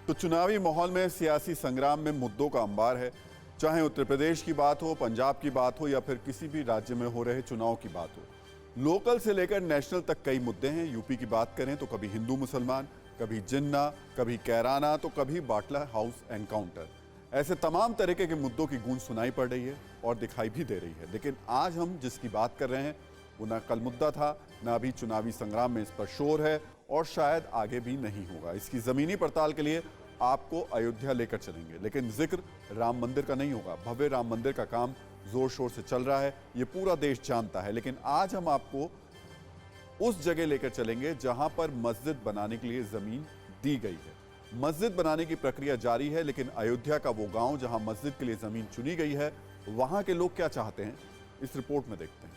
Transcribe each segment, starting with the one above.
तो चुनावी माहौल में सियासी संग्राम में मुद्दों का अंबार है। चाहे उत्तर प्रदेश की बात हो, पंजाब की बात हो या फिर किसी भी राज्य में हो रहे चुनाव की बात हो, लोकल से लेकर नेशनल तक कई मुद्दे हैं। यूपी की बात करें तो कभी हिंदू मुसलमान, कभी जिन्ना, कभी कैराना, तो कभी बाटला हाउस एनकाउंटर। ऐसे तमाम तरीके के मुद्दों की गूंज सुनाई पड़ रही है और दिखाई भी दे रही है। लेकिन आज हम जिसकी बात कर रहे हैं वो ना कल मुद्दा था, ना अभी चुनावी संग्राम में इस पर शोर है और शायद आगे भी नहीं होगा। इसकी जमीनी पड़ताल के लिए आपको अयोध्या लेकर चलेंगे, लेकिन जिक्र राम मंदिर का नहीं होगा। भव्य राम मंदिर का काम जोर शोर से चल रहा है, ये पूरा देश जानता है। लेकिन आज हम आपको उस जगह लेकर चलेंगे जहां पर मस्जिद बनाने के लिए जमीन दी गई है। मस्जिद बनाने की प्रक्रिया जारी है, लेकिन अयोध्या का वो गांव जहां मस्जिद के लिए जमीन चुनी गई है, वहां के लोग क्या चाहते हैं, इस रिपोर्ट में देखते हैं।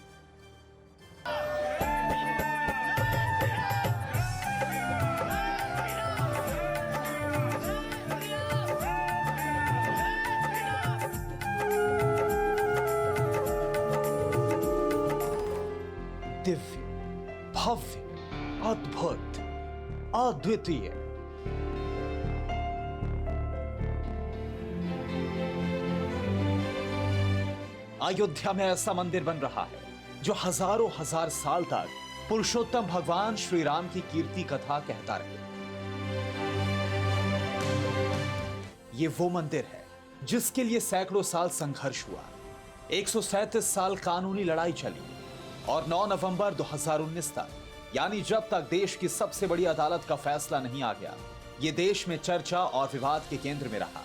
दिव्य, भव्य, अद्भुत, अद्वितीय। अयोध्या में ऐसा मंदिर बन रहा है जो हजारों हजार साल तक पुरुषोत्तम भगवान श्री राम की कीर्ति कथा कहता रहे। ये वो मंदिर है जिसके लिए सैकड़ों साल संघर्ष हुआ, 137 साल कानूनी लड़ाई चली और 9 नवंबर 2019 तक, यानी जब तक देश की सबसे बड़ी अदालत का फैसला नहीं आ गया, ये देश में चर्चा और विवाद के केंद्र में रहा।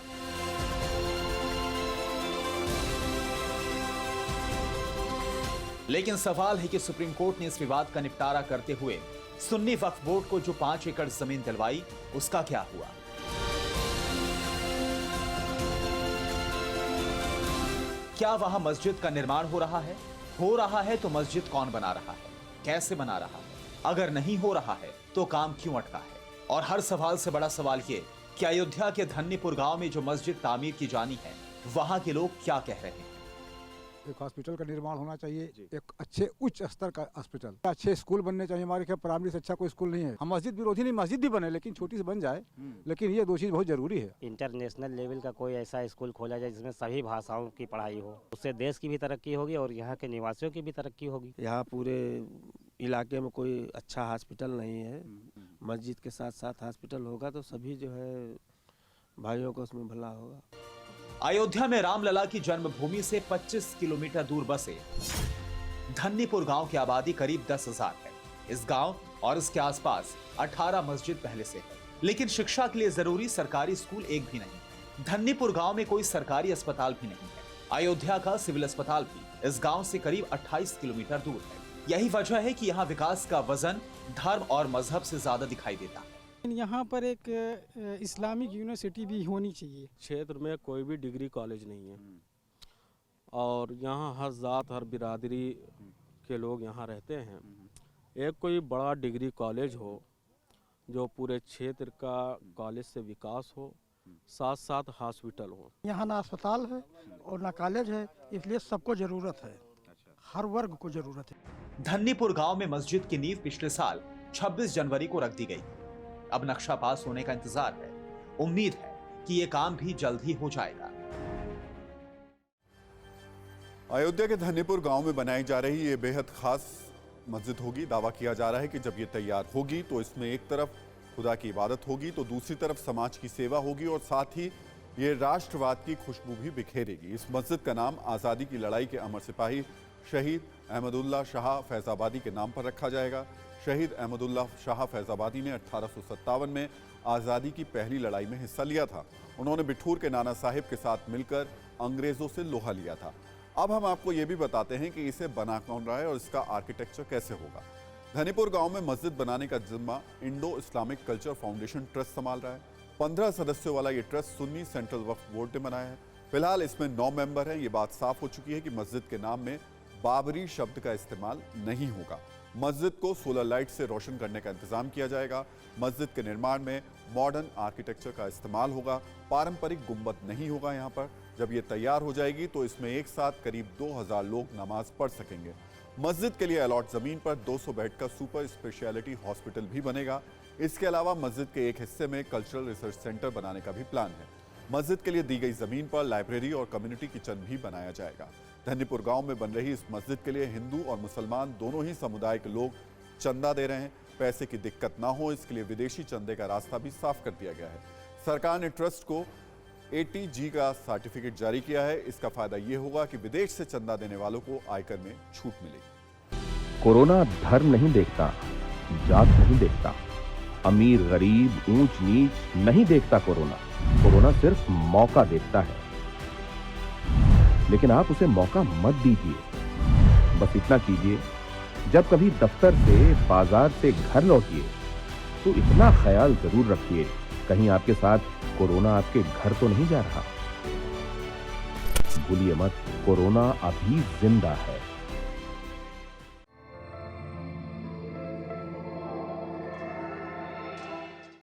लेकिन सवाल है कि सुप्रीम कोर्ट ने इस विवाद का निपटारा करते हुए सुन्नी वक्फ बोर्ड को जो 5 एकड़ जमीन दिलवाई, उसका क्या हुआ? क्या वहां मस्जिद का निर्माण हो रहा है? हो रहा है तो मस्जिद कौन बना रहा है, कैसे बना रहा है? अगर नहीं हो रहा है तो काम क्यों अटका है? और हर सवाल से बड़ा सवाल ये कि अयोध्या के धन्नीपुर गांव में जो मस्जिद तामीर की जानी है, वहां के लोग क्या कह रहे हैं? एक हॉस्पिटल का निर्माण होना चाहिए, एक अच्छे उच्च स्तर का हॉस्पिटल, अच्छे स्कूल बनने चाहिए। हमारे क्या प्राइमरी से अच्छा कोई स्कूल नहीं है। हम मस्जिद विरोधी नहीं, मस्जिद भी बने लेकिन छोटी सी बन जाए, लेकिन ये दो चीज बहुत जरूरी है। इंटरनेशनल लेवल का कोई ऐसा स्कूल खोला जाए जिसमें सभी भाषाओं की पढ़ाई हो, उससे देश की भी तरक्की होगी और यहाँ के निवासियों की भी तरक्की होगी। यहाँ पूरे इलाके में कोई अच्छा हॉस्पिटल नहीं है, मस्जिद के साथ साथ हॉस्पिटल होगा तो सभी जो है भाइयों को उसमें भला होगा। अयोध्या में रामलला की जन्मभूमि से 25 किलोमीटर दूर बसे धन्नीपुर गांव की आबादी करीब 10,000 है। इस गांव और इसके आसपास 18 मस्जिद पहले से है, लेकिन शिक्षा के लिए जरूरी सरकारी स्कूल एक भी नहीं। धन्नीपुर गांव में कोई सरकारी अस्पताल भी नहीं है। अयोध्या का सिविल अस्पताल भी इस गांव से करीब 28 किलोमीटर दूर है। यही वजह है कि यहाँ विकास का वजन धर्म और मजहब से ज्यादा दिखाई देता है। यहाँ पर एक इस्लामिक यूनिवर्सिटी भी होनी चाहिए। क्षेत्र में कोई भी डिग्री कॉलेज नहीं है और यहाँ हर जात हर बिरादरी के लोग यहाँ रहते हैं। एक कोई बड़ा डिग्री कॉलेज हो जो पूरे क्षेत्र का कॉलेज से विकास हो, साथ साथ हॉस्पिटल हो। यहाँ ना अस्पताल है और ना कॉलेज है, इसलिए सबको जरूरत है, हर वर्ग को जरूरत है। धन्नीपुर गांव में मस्जिद की नींव पिछले साल 26 जनवरी को रख दी गई। अब नक्शा पास होने का इंतजार है। उम्मीद है कि यह काम भी जल्द ही हो जाएगा। अयोध्या के धन्नीपुर गांव में बनाई जा रही ये बेहद खास मस्जिद होगी। दावा किया जा रहा है कि जब ये तैयार होगी तो इसमें एक तरफ खुदा की इबादत होगी तो दूसरी तरफ समाज की सेवा होगी और साथ ही ये राष्ट्रवाद की खुशबू भी बिखेरेगी। इस मस्जिद का नाम आज़ादी की लड़ाई के अमर सिपाही शहीद अहमदुल्ला शाह फैजाबादी के नाम पर रखा जाएगा। शहीद अहमदुल्ला शाह फैजाबादी ने 1857 में आज़ादी की पहली लड़ाई में हिस्सा लिया था। उन्होंने बिठूर के नाना साहिब के साथ मिलकर अंग्रेज़ों से लोहा लिया था। अब हम आपको ये भी बताते हैं कि इसे बना कौन रहा है और इसका आर्किटेक्चर कैसे होगा। धन्नीपुर गांव में मस्जिद बनाने का जिम्मा Indo Islamic culture foundation trust संभाल रहा है। 15 सदस्यों वाला ये ट्रस्ट सुन्नी सेंट्रल वक्फ बोर्ड ने बनाया है। फिलहाल इसमें 9 मेंबर हैं। ये बात साफ हो चुकी है कि मस्जिद के नाम में बाबरी शब्द का इस्तेमाल नहीं होगा। मस्जिद को सोलर लाइट से रोशन करने का इंतजाम किया जाएगा। मस्जिद के निर्माण में मॉडर्न आर्किटेक्चर का इस्तेमाल होगा। पारंपरिक गुंबद नहीं होगा यहाँ पर। जब ये तैयार हो जाएगी तो इसमें एक साथ करीब 2000 लोग नमाज पढ़ सकेंगे। मस्जिद के लिए अलॉट जमीन पर 200 बेड का सुपर स्पेशलिटी हॉस्पिटल भी बनेगा। इसके अलावा मस्जिद के एक हिस्से में कल्चरल रिसर्च सेंटर बनाने का भी प्लान है। मस्जिद के लिए दी गई जमीन पर लाइब्रेरी और कम्युनिटी किचन भी बनाया जाएगा। धन्नीपुर गांव में बन रही इस मस्जिद के लिए हिंदू और मुसलमान दोनों ही समुदाय के लोग चंदा दे रहे हैं। पैसे की दिक्कत ना हो इसके लिए विदेशी चंदे का रास्ता भी साफ कर दिया गया है। सरकार ने ट्रस्ट को ATG का सर्टिफिकेट जारी किया है। इसका फायदा ये होगा कि विदेश से चंदा देने वालों को आयकर में छूट मिलेगी। कोरोना धर्म नहीं देखता, जात नहीं देखता, अमीर गरीब ऊंच नीच नहीं देखता। कोरोना सिर्फ मौका देखता है, लेकिन आप उसे मौका मत दीजिए। बस इतना कीजिए, जब कभी दफ्तर से बाजार से घर लौटिए तो इतना ख्याल जरूर रखिए कहीं आपके साथ कोरोना आपके घर तो नहीं जा रहा। भूलिए मत, कोरोना अभी जिंदा है।